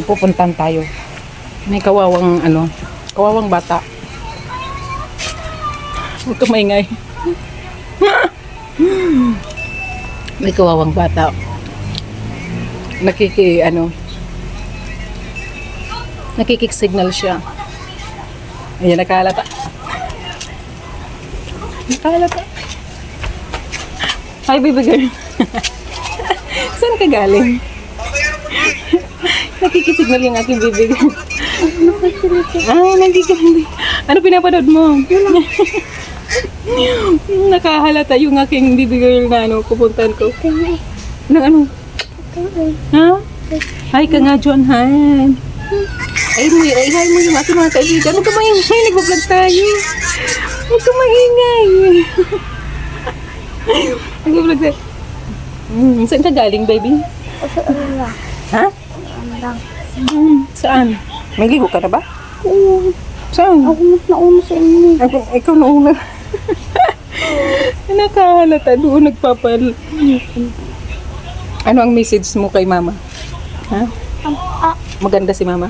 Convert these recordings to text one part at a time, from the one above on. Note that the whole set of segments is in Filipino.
Pupuntan tayo. May kawawang kawawang bata. Huwag ka maingay. May kawawang bata. Nakikik-signal siya. Ayan, nakahalata. Nakahalata. Hi, baby girl. Saan ka galing? Nakikisignal yung aking baby girl. Nakikinig. Ano pinapanood mo? Nakahalata yung aking baby girl na pupuntahan ko. Ano? Ha? Hi ka nga, John. Hi. Ay, hi mo yung aking mga kaibigan. Huwag ka maingay. Nag-vlog tayo. Huwag ka maingay. Nag-vlog tayo. Saan ka galing, baby? Ha? Saan? May ligo ka na ba? Oo. Saan? Ako mas nauna sa inyo. Ikaw nauna. Nakahalata doon nagpapal. Ano ang message mo kay mama? Ha? Maganda si mama?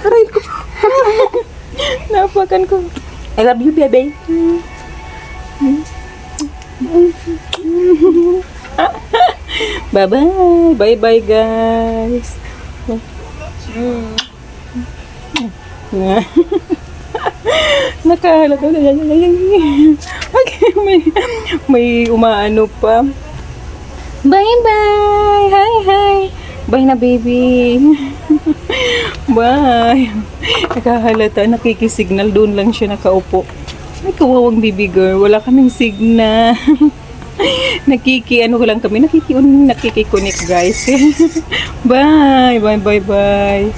Aray ko. Napakan ko. I love you, baby. Bye-bye. Bye-bye, guys. Nakahalata. Okay, may umaano pa. Bye-bye. Hi. Bye na, baby. Bye. Nakahalata. Nakikisignal. Doon lang siya nakaupo. Ay, kawawang baby girl. Wala kaming signal. Nakiki-connect, guys. Bye. Bye.